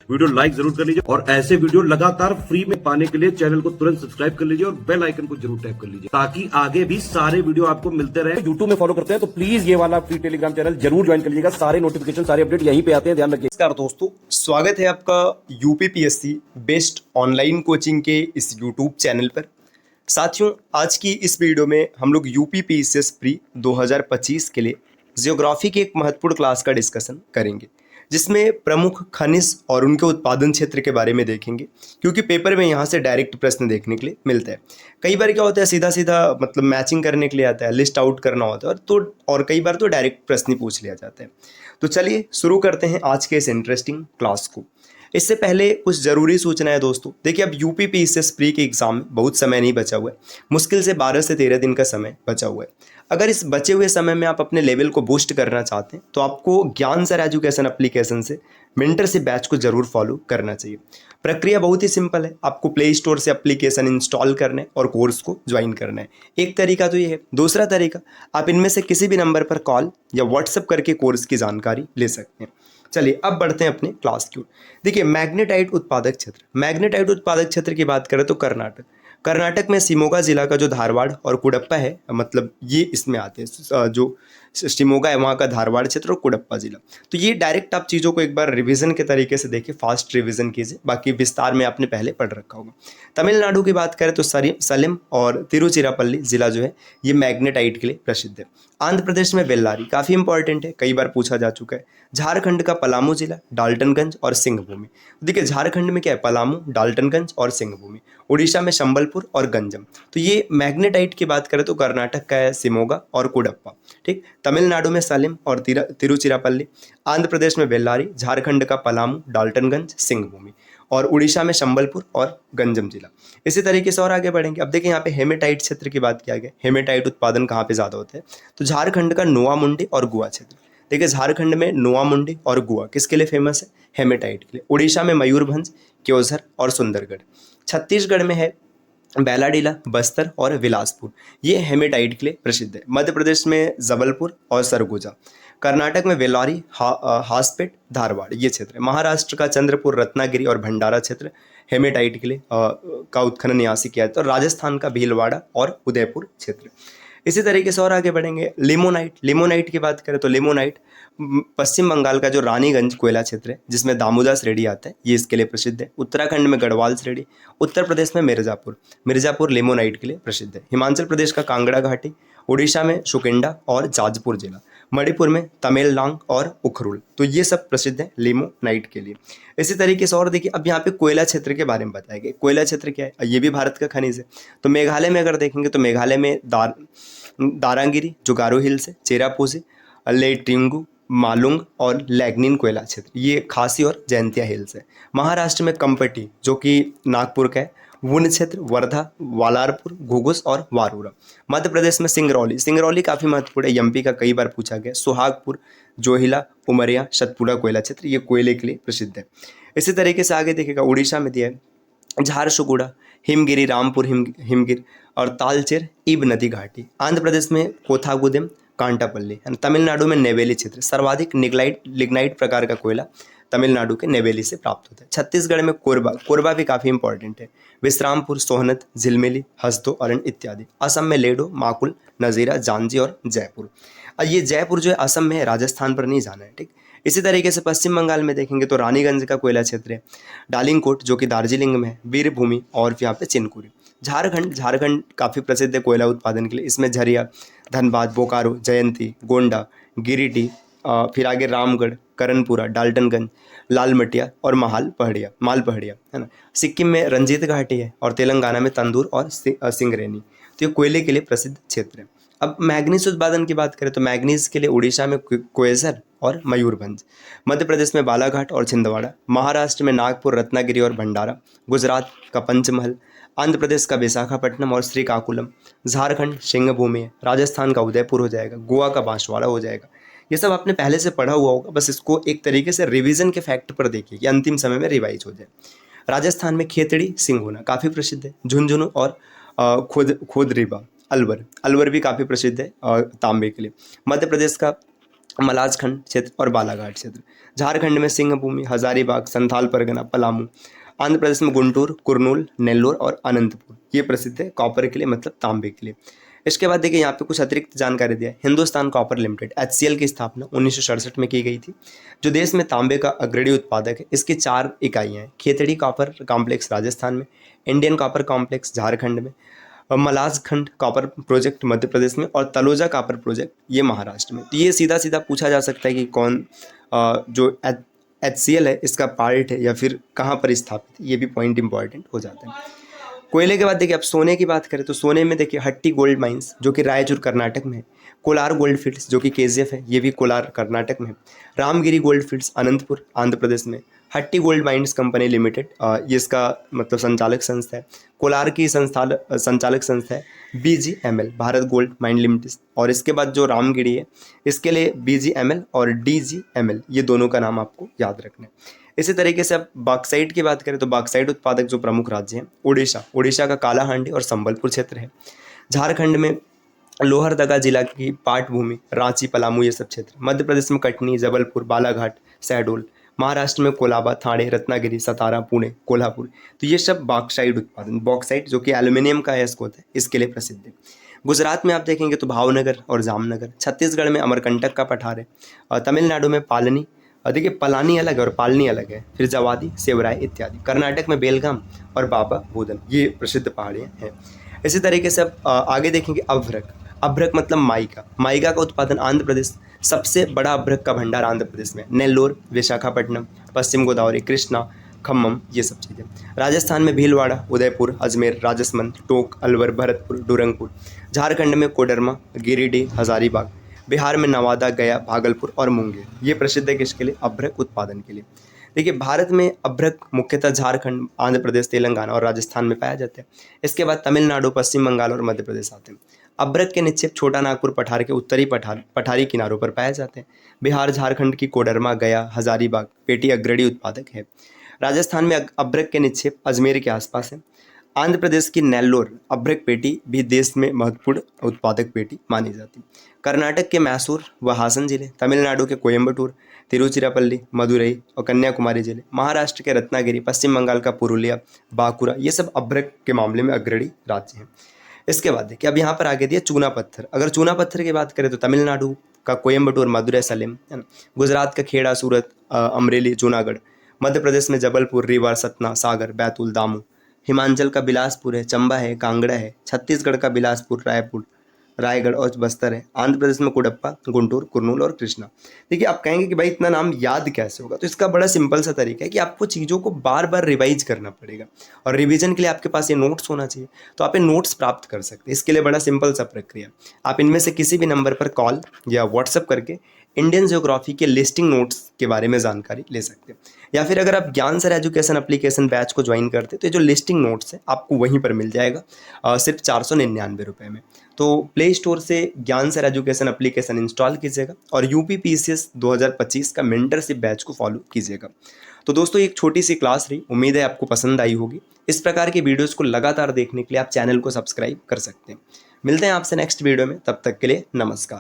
Video like जरूर कर लीजिए और ऐसे वीडियो लगातार फ्री में पाने के लिए चैनल को तुरंत सब्सक्राइब कर लीजिए और बेल आइकन को जरूर टैप कर लीजिए ताकि आगे भी सारे वीडियो आपको मिलते रहे। यूट्यूब में फॉलो करते हैं तो प्लीज ये वाला फ्री टेलीग्राम चैनल जरूर ज्वाइन कर लीजिएगा। सारे नोटिफिकेशन सारे अपडेट यहीं पे आते हैं, ध्यान रखिए। नमस्कार दोस्तों, स्वागत है आपका यूपीपीएससी बेस्ट ऑनलाइन कोचिंग के इस यूट्यूब चैनल पर। साथियों, आज की इस वीडियो में हम लोग यूपीपीएससी प्री 2025 के लिए जियोग्राफी की एक महत्वपूर्ण क्लास का डिस्कशन करेंगे, जिसमें प्रमुख खनिज और उनके उत्पादन क्षेत्र के बारे में देखेंगे, क्योंकि पेपर में यहाँ से डायरेक्ट प्रश्न देखने के लिए मिलता है। कई बार क्या होता है, सीधा सीधा मतलब मैचिंग करने के लिए आता है, लिस्ट आउट करना होता है, और कई बार तो डायरेक्ट प्रश्न ही पूछ लिया जाता है। तो चलिए शुरू करते हैं आज के इस इंटरेस्टिंग क्लास को। इससे पहले कुछ ज़रूरी सूचना है दोस्तों। देखिए, अब यूपीपीएससी प्री के एग्जाम में बहुत समय नहीं बचा हुआ है, मुश्किल से 12 से 13 दिन का समय बचा हुआ है। अगर इस बचे हुए समय में आप अपने लेवल को बूस्ट करना चाहते हैं तो आपको ज्ञान सर एजुकेशन एप्लीकेशन से मेंटरशिप बैच को जरूर फॉलो करना चाहिए। प्रक्रिया बहुत ही सिंपल है, आपको प्ले स्टोर से एप्लीकेशन इंस्टॉल करना है और कोर्स को ज्वाइन करना है। एक तरीका तो ये है। दूसरा तरीका, आप इनमें से किसी भी नंबर पर कॉल या व्हाट्सएप करके कोर्स की जानकारी ले सकते हैं। चलिए अब बढ़ते हैं अपने क्लास की ओर। देखिए, मैग्नेटाइट उत्पादक क्षेत्र। मैग्नेटाइट उत्पादक क्षेत्र की बात करें तो कर्नाटक में शिमोगा जिला का जो धारवाड़ और कुडप्पा है, मतलब ये इसमें आते हैं। जो शिमोगा है वहाँ का धारवाड़ क्षेत्र और कुडप्पा जिला। तो ये डायरेक्ट आप चीज़ों को एक बार रिवीजन के तरीके से देखिए, फास्ट रिवीजन कीजिए, बाकी विस्तार में आपने पहले पढ़ रखा होगा। तमिलनाडु की बात करें तो सलेम और तिरुचिरापल्ली जिला जो है ये मैग्नेटाइट के लिए प्रसिद्ध है। आंध्र प्रदेश में बेल्लारी, काफ़ी इंपॉर्टेंट है, कई बार पूछा जा चुका है। झारखंड का पलामू जिला, डाल्टनगंज और सिंहभूमि। देखिए, झारखंड में क्या है, पलामू, डाल्टनगंज और सिंहभूमि। उड़ीसा में संबलपुर और गंजम। तो ये मैग्नेटाइट की बात करें तो कर्नाटक का है शिमोगा और कुडप्पा, ठीक। तमिलनाडु में सलेम और तिरुचिरापल्ली। आंध्र प्रदेश में बेल्लारी, झारखंड का पलामू, डाल्टनगंज, सिंहभूमि और उड़ीसा में संबलपुर और गंजम जिला। इसी तरीके से और आगे बढ़ेंगे। अब देखिए, यहाँ पे हेमेटाइट क्षेत्र की बात किया गया। हेमेटाइट उत्पादन कहाँ पे ज़्यादा होता है, तो झारखंड का नोआमुंडी और गुआ क्षेत्र। देखिए, झारखंड में नोआमुंडी और गुआ किसके लिए फेमस है, हेमेटाइट के लिए। उड़ीसा में मयूरभंज, क्योंझर और सुंदरगढ़। छत्तीसगढ़ में है बैलाडीला, बस्तर और बिलासपुर, ये हेमेटाइट के लिए प्रसिद्ध है। मध्य प्रदेश में जबलपुर और सरगुजा। कर्नाटक में बेल्लारी, हासपेट, धारवाड़, ये क्षेत्र है। महाराष्ट्र का चंद्रपुर, रत्नागिरी और भंडारा क्षेत्र हेमेटाइट के लिए का उत्खनन यहाँ से किया जाता है। और राजस्थान का भीलवाड़ा और उदयपुर क्षेत्र। इसी तरीके से और आगे बढ़ेंगे। लिमोनाइट की बात करें तो लिमोनाइट पश्चिम बंगाल का जो रानीगंज कोयला क्षेत्र है, जिसमें दामोदर श्रेणी आता है, ये इसके लिए प्रसिद्ध है। उत्तराखंड में गढ़वाल श्रेणी। उत्तर प्रदेश में मिर्जापुर लिमोनाइट के लिए प्रसिद्ध है। हिमाचल प्रदेश का कांगड़ा घाटी। उड़ीसा में शुकिंडा और जाजपुर जिला। मणिपुर में तमेलनांग और उखरुल। तो ये सब प्रसिद्ध है लिमोनाइट के लिए। इसी तरीके से और देखिए, अब यहाँ पे कोयला क्षेत्र के बारे में बताया गया। कोयला क्षेत्र क्या है, ये भी भारत का खनिज है। तो मेघालय में अगर देखेंगे तो मेघालय में दारांगिरी जो गारो हिल्स है, चेरापूंजी, लेटिंगू, मालुंग और लैग्निन कोयला क्षेत्र, ये खासी और जयंतिया हिल्स है। महाराष्ट्र में कंपटी जो कि नागपुर का है, वुन क्षेत्र, वर्धा, वालारपुर, घुघुस और वारूरा। मध्य प्रदेश में सिंगरौली काफ़ी महत्वपूर्ण है, एमपी का, कई बार पूछा गया। सुहागपुर, जोहिला, उमरिया, सतपुड़ा कोयला क्षेत्र, ये कोयले के लिए प्रसिद्ध है। इसी तरीके से आगे देखिएगा, उड़ीसा में दिया है झारसुगुड़ा, हिमगिरी, रामपुर हिमगिर और तालचेर, ईब नदी घाटी। आंध्र प्रदेश में कोथागुदेम, कांटापल्ली। तमिलनाडु में नेवेली क्षेत्र, सर्वाधिक लिग्नाइट प्रकार का कोयला तमिलनाडु के नेवेली से प्राप्त होता है। छत्तीसगढ़ में कोरबा भी काफ़ी इंपॉर्टेंट है। विश्रामपुर, सोहनत, झिलमिली, हसदो, अरण इत्यादि। असम में लेडो, माकुल, नजीरा, जांजी और जयपुर। और ये जयपुर जो है असम में है, राजस्थान पर नहीं जाना है, ठीक। इसी तरीके से पश्चिम बंगाल में देखेंगे तो रानीगंज का कोयला क्षेत्र है। डालिंगकोट जो कि दार्जिलिंग में है, वीरभूमि और यहाँ पे चिनकुरी। झारखंड काफ़ी प्रसिद्ध है कोयला उत्पादन के लिए। इसमें झरिया, धनबाद, बोकारो, जयंती, गोंडा, गिरिडीह, फिर आगे रामगढ़, करणपुरा, डाल्टनगंज, लालमटिया और मालपहाड़िया है ना। सिक्किम में रंजीत घाटी है और तेलंगाना में तंदूर और सिंगरेनी। तो ये कोयले के लिए प्रसिद्ध क्षेत्र है। अब मैग्नीज उत्पादन की बात करें तो मैग्नीज के लिए उड़ीसा में क्वेसर और मयूरभंज। मध्य प्रदेश में बालाघाट और छिंदवाड़ा। महाराष्ट्र में नागपुर, रत्नागिरी और भंडारा। गुजरात का पंचमहल। आंध्र प्रदेश का विशाखापट्टनम और श्रीकाकुलम। झारखंड सिंहभूमि है। राजस्थान का उदयपुर हो जाएगा। गोवा का बांसवाड़ा हो जाएगा। ये सब आपने पहले से पढ़ा हुआ होगा, बस इसको एक तरीके से रिवीजन के फैक्ट पर देखिए कि अंतिम समय में रिवाइज हो जाए। राजस्थान में खेतड़ी, सिंगोना काफ़ी प्रसिद्ध है। झुंझुनू और खोदरीबा, अलवर भी काफ़ी प्रसिद्ध है तांबे के लिए। मध्य प्रदेश का मलाज खंड क्षेत्र और बालाघाट क्षेत्र। झारखंड में सिंहभूमि, हजारीबाग, संथाल परगना, पलामू। आंध्र प्रदेश में गुंटूर, कुर्नूल, नेल्लोर और अनंतपुर। ये प्रसिद्ध है कॉपर के लिए, मतलब तांबे के लिए। इसके बाद देखिए यहाँ पे कुछ अतिरिक्त जानकारी दिया है। हिंदुस्तान कॉपर लिमिटेड HCL की स्थापना 1967 में की गई थी, जो देश में तांबे का अग्रणी उत्पादक है। इसकी 4 इकाइयाँ हैं। खेतड़ी कॉपर कॉम्प्लेक्स राजस्थान में, इंडियन कॉपर कॉम्प्लेक्स झारखंड में, मलाज खंड कॉपर प्रोजेक्ट मध्य प्रदेश में और तलोजा कॉपर प्रोजेक्ट ये महाराष्ट्र में। तो ये सीधा सीधा पूछा जा सकता है कि कौन जो HCL है इसका पार्ट है या फिर कहाँ पर स्थापित है, ये भी पॉइंट इंपॉर्टेंट हो जाता है। कोयले के बाद देखिए अब सोने की बात करें तो सोने में देखिए हट्टी गोल्ड माइंस जो कि रायचूर कर्नाटक में है, कोलार गोल्ड फील्ड्स जो कि KGF है, ये भी कोलार कर्नाटक में है, रामगिरी गोल्ड फील्ड्स अनंतपुर आंध्र प्रदेश में, हट्टी गोल्ड माइंस कंपनी लिमिटेड ये इसका मतलब संचालक संस्था है, कोलार की संचालक संस्था है BGML Bharat gold mine limited. और इसके बाद जो रामगिरी है इसके लिए BGML और DGML ये दोनों का नाम आपको याद रखना है। इसी तरीके से अब बॉक्साइट की बात करें तो बॉक्साइट उत्पादक जो प्रमुख राज्य हैं उड़ीसा का कालाहांडी और संबलपुर क्षेत्र है। झारखंड में लोहरदगा जिला की पाट भूमि, रांची, पलामू ये सब क्षेत्र। मध्य प्रदेश में कटनी, जबलपुर, बालाघाट, शहडोल। महाराष्ट्र में कोलाबा, थाने, रत्नागिरी, सतारा, पुणे, कोल्हापुर। तो ये सब बॉक्साइट उत्पादन, बॉक्साइट जो कि एल्यूमिनियम का अयस्क होता है इसके लिए प्रसिद्ध है। गुजरात में आप देखेंगे तो भावनगर और जामनगर। छत्तीसगढ़ में अमरकंटक का पठार है और तमिलनाडु में पालनी, देखिए पलानी अलग है और पालनी अलग है, फिर जवादी, सेवराय इत्यादि। कर्नाटक में बेलगाम और बाबा बोदन ये प्रसिद्ध पहाड़ियाँ हैं। इसी तरीके से अब आगे देखेंगे अभ्रक मतलब माइका का उत्पादन आंध्र प्रदेश, सबसे बड़ा अभ्रक का भंडार आंध्र प्रदेश में, नेल्लोर, विशाखापट्टनम, पश्चिम गोदावरी, कृष्णा, खम्मम ये सब चीज़ें। राजस्थान में भीलवाड़ा, उदयपुर, अजमेर, राजसमंद, टोंक, अलवर, भरतपुर, डूरंगपुर। झारखंड में कोडरमा, गिरिडीह, हजारीबाग। बिहार में नवादा, गया, भागलपुर और मुंगेर। ये प्रसिद्ध है किसके लिए? अभ्रक उत्पादन के लिए। देखिए भारत में अभ्रक मुख्यतः झारखंड, आंध्र प्रदेश, तेलंगाना और राजस्थान में पाया जाता है। इसके बाद तमिलनाडु, पश्चिम बंगाल और मध्य प्रदेश आते हैं। अभ्रक के निक्षेप छोटा नागपुर पठार के उत्तरी पठारी किनारों पर पाए जाते हैं। बिहार, झारखंड की कोडरमा, गया, हजारीबाग पेटी अग्रणी उत्पादक है। राजस्थान में अभ्रक के निक्षेप अजमेर के आसपास है। आंध्र प्रदेश की नेल्लोर अभ्रक पेटी भी देश में महत्वपूर्ण उत्पादक पेटी मानी जाती है। कर्नाटक के मैसूर व हासन जिले, तमिलनाडु के कोयम्बटूर, तिरुचिरापल्ली, मदुरई और कन्याकुमारी जिले, महाराष्ट्र के रत्नागिरी, पश्चिम बंगाल का पुरुलिया, बांकुरा ये सब अभ्रक के मामले में अग्रणी राज्य हैं। इसके बाद देखिए अब यहाँ पर आगे दिया चूना पत्थर। अगर चूना पत्थर की बात करें तो तमिलनाडु का कोयम्बटूर, मदुरई, सलेम है ना, गुजरात का खेड़ा, सूरत, अमरेली, जूनागढ़, मध्य प्रदेश में जबलपुर, रीवा, सतना, सागर, बैतूल, दामू, हिमाचल का बिलासपुर है, चंबा है, कांगड़ा है, छत्तीसगढ़ का बिलासपुर, रायपुर, रायगढ़ और बस्तर है। आंध्र प्रदेश में कुडप्पा, गुंटूर, कुर्नूल और कृष्णा। देखिए आप कहेंगे कि भाई इतना नाम याद कैसे होगा, तो इसका बड़ा सिंपल सा तरीका है कि आपको चीज़ों को बार बार रिवाइज करना पड़ेगा और रिवीजन के लिए आपके पास ये नोट्स होना चाहिए। तो आप ये नोट्स प्राप्त कर सकते हैं। इसके लिए बड़ा सिंपल सा प्रक्रिया, आप इनमें से किसी भी नंबर पर कॉल या व्हाट्सअप करके इंडियन ज्योग्राफी के लिस्टिंग नोट्स के बारे में जानकारी ले सकते हैं। या फिर अगर आप ज्ञान सर एजुकेशन एप्लीकेशन बैच को ज्वाइन करते हैं तो ये जो लिस्टिंग नोट्स है आपको वहीं पर मिल जाएगा सिर्फ 499 रुपये में। तो प्ले स्टोर से ज्ञान सर एजुकेशन एप्लीकेशन इंस्टॉल कीजिएगा और UPPCS 2025 का मेंटरशिप बैच को फॉलो कीजिएगा। तो दोस्तों एक छोटी सी क्लास रही, उम्मीद है आपको पसंद आई होगी। इस प्रकार की वीडियोज़ को लगातार देखने के लिए आप चैनल को सब्सक्राइब कर सकते हैं। मिलते हैं आपसे नेक्स्ट वीडियो में, तब तक के लिए नमस्कार।